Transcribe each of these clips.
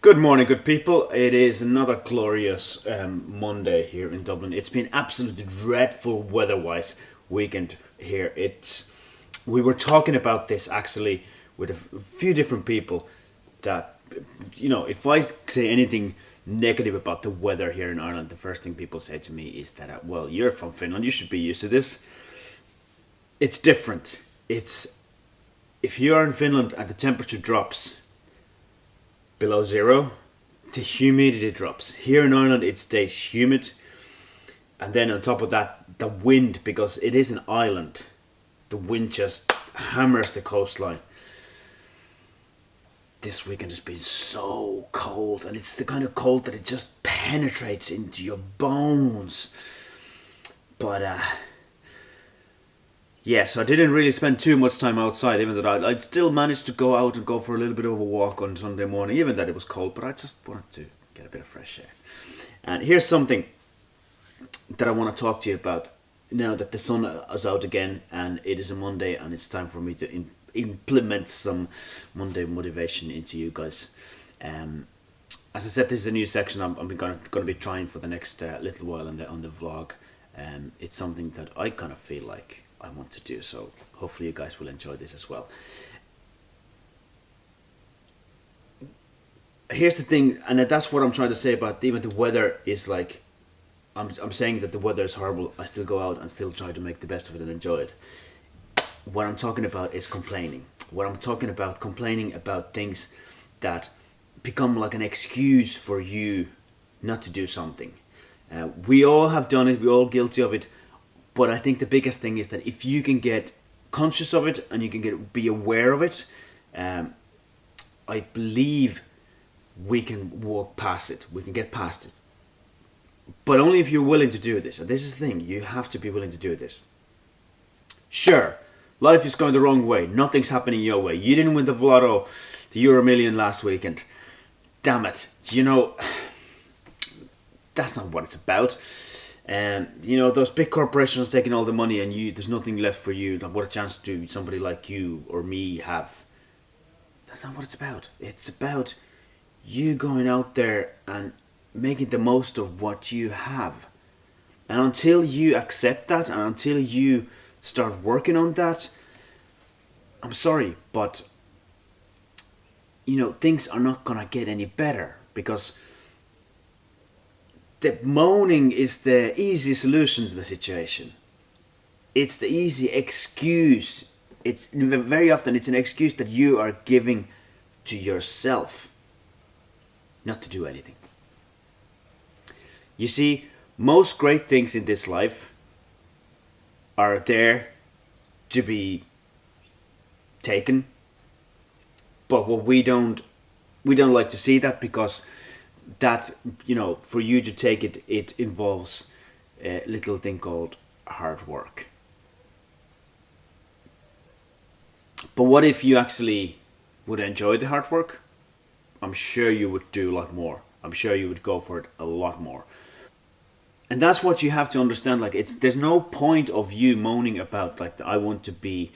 Good morning, good people. It is another glorious Monday here in Dublin. It's been absolutely dreadful weather-wise weekend here. We were talking about this actually with a few different people that if I say anything negative about the weather here in Ireland, the first thing people say to me is that well, you're from Finland, you should be used to this. It's different. It's if you are in Finland and the temperature drops below zero, the humidity drops. Here in Ireland, it stays humid, and then on top of that, the wind, because it is an island, the wind just hammers the coastline. This weekend has been so cold, and it's the kind of cold that it just penetrates into your bones. But so I didn't really spend too much time outside, even though I'd still managed to go out and go for a little bit of a walk on Sunday morning, even that it was cold, but I just wanted to get a bit of fresh air. And here's something that I want to talk to you about now that the sun is out again and it is a Monday and it's time for me to implement some Monday motivation into you guys. As I said, this is a new section I'm going to be trying for the next little while on the vlog. It's something that I kind of feel like I want to do, so hopefully you guys will enjoy this as well. Here's the thing, and that's what I'm trying to say about even the weather is like, I'm saying that the weather is horrible, I still go out and still try to make the best of it and enjoy it. What I'm talking about is complaining. What I'm talking about, complaining about things that become like an excuse for you not to do something. We all have done it, we're all guilty of it. But I think the biggest thing is that if you can get conscious of it and you can be aware of it, I believe we can walk past it. We can get past it. But only if you're willing to do this. And this is the thing, you have to be willing to do this. Sure, life is going the wrong way. Nothing's happening your way. You didn't win the Lotto, the Euro Million last weekend. Damn it. That's not what it's about. Those big corporations taking all the money and there's nothing left for you. What a chance do somebody like you or me have? That's not what it's about. It's about you going out there and making the most of what you have. And until you accept that and until you start working on that, I'm sorry, but things are not gonna get any better, because the moaning is the easy solution to the situation. It's the easy excuse. It's very often it's an excuse that you are giving to yourself not to do anything. You see, most great things in this life are there to be taken, but what we don't like to see that, because that, for you to take it, it involves a little thing called hard work. But what if you actually would enjoy the hard work? I'm sure you would do a lot more. I'm sure you would go for it a lot more. And that's what you have to understand. Like, there's no point of you moaning about, like, I want to be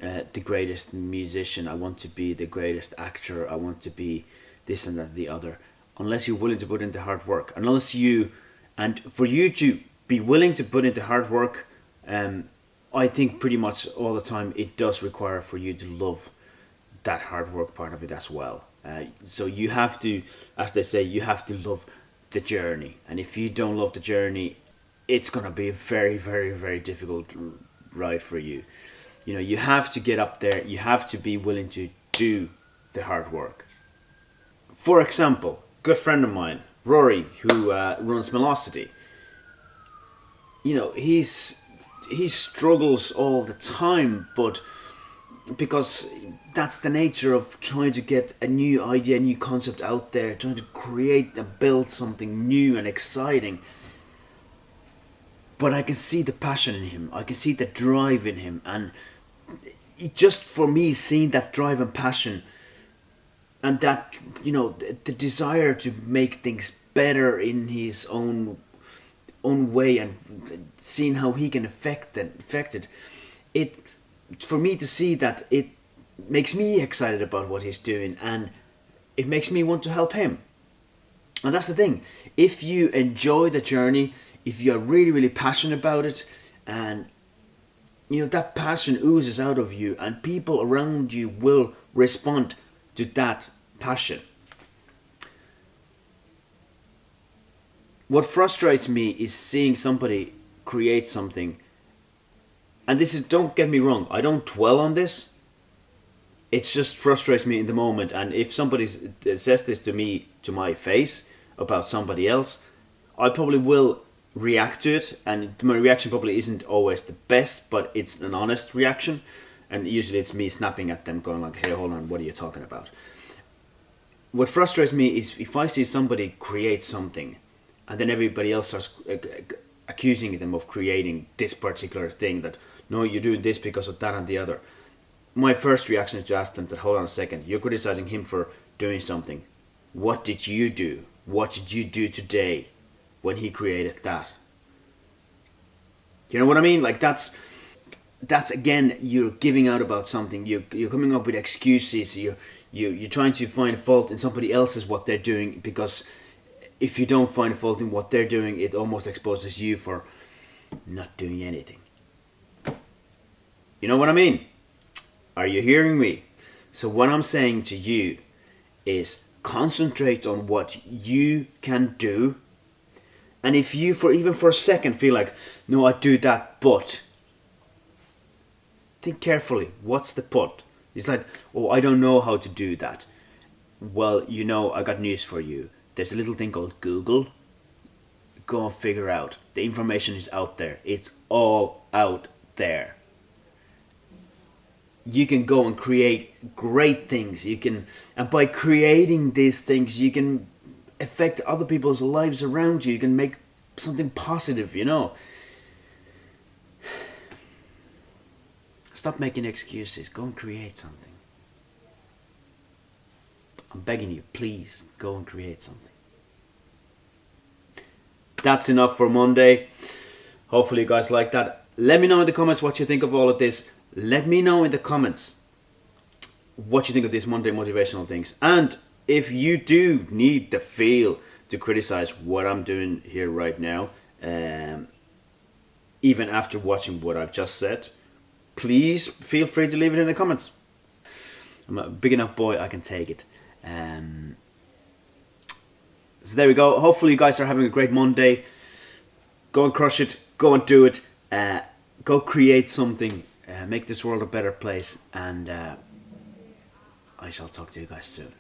the greatest musician, I want to be the greatest actor, I want to be this and that, the other, unless you're willing to put in the hard work. And for you to be willing to put in the hard work, I think pretty much all the time it does require for you to love that hard work part of it as well. So you have to, as they say, you have to love the journey. And if you don't love the journey, it's going to be a very, very, very difficult ride for you. You have to get up there, you have to be willing to do the hard work. For example, good friend of mine, Rory, who runs Velocity, he struggles all the time, but because that's the nature of trying to get a new idea, a new concept out there, trying to create and build something new and exciting. But I can see the passion in him, I can see the drive in him, and just for me, seeing that drive and passion and that, the desire to make things better in his own way, and seeing how he can affect it, for me to see that, it makes me excited about what he's doing. And it makes me want to help him. And that's the thing. If you enjoy the journey, if you're really, really passionate about it, and that passion oozes out of you, and people around you will respond to that passion. What frustrates me is seeing somebody create something, and this is, don't get me wrong, I don't dwell on this. It just frustrates me in the moment, and if somebody says this to me, to my face, about somebody else, I probably will react to it, and my reaction probably isn't always the best, but it's an honest reaction, and usually it's me snapping at them, going like, hey, hold on, what are you talking about? What frustrates me is if I see somebody create something, and then everybody else starts accusing them of creating this particular thing, that, no, you're doing this because of that and the other. My first reaction is to ask them that, hold on a second, you're criticizing him for doing something. What did you do? What did you do today when he created that? You know what I mean? Like that's again, you're giving out about something. You're coming up with excuses. You're trying to find fault in somebody else's what they're doing, because if you don't find fault in what they're doing, it almost exposes you for not doing anything. You know what I mean? Are you hearing me? So what I'm saying to you is concentrate on what you can do. And if you, even for a second, feel like, no, I do that, but think carefully. What's the but? It's like, oh, I don't know how to do that. Well, I got news for you. There's a little thing called Google. Go and figure out. The information is out there. It's all out there. You can go and create great things. And by creating these things, you can affect other people's lives around you. You can make something positive, Stop making excuses. Go and create something. I'm begging you, please go and create something. That's enough for Monday. Hopefully you guys like that. Let me know in the comments what you think of all of this. Let me know in the comments what you think of these Monday motivational things. And if you do need the feel to criticize what I'm doing here right now, even after watching what I've just said, please feel free to leave it in the comments. I'm a big enough boy, I can take it. So there we go. Hopefully you guys are having a great Monday. Go and crush it. Go and do it. Go create something. Make this world a better place. And I shall talk to you guys soon.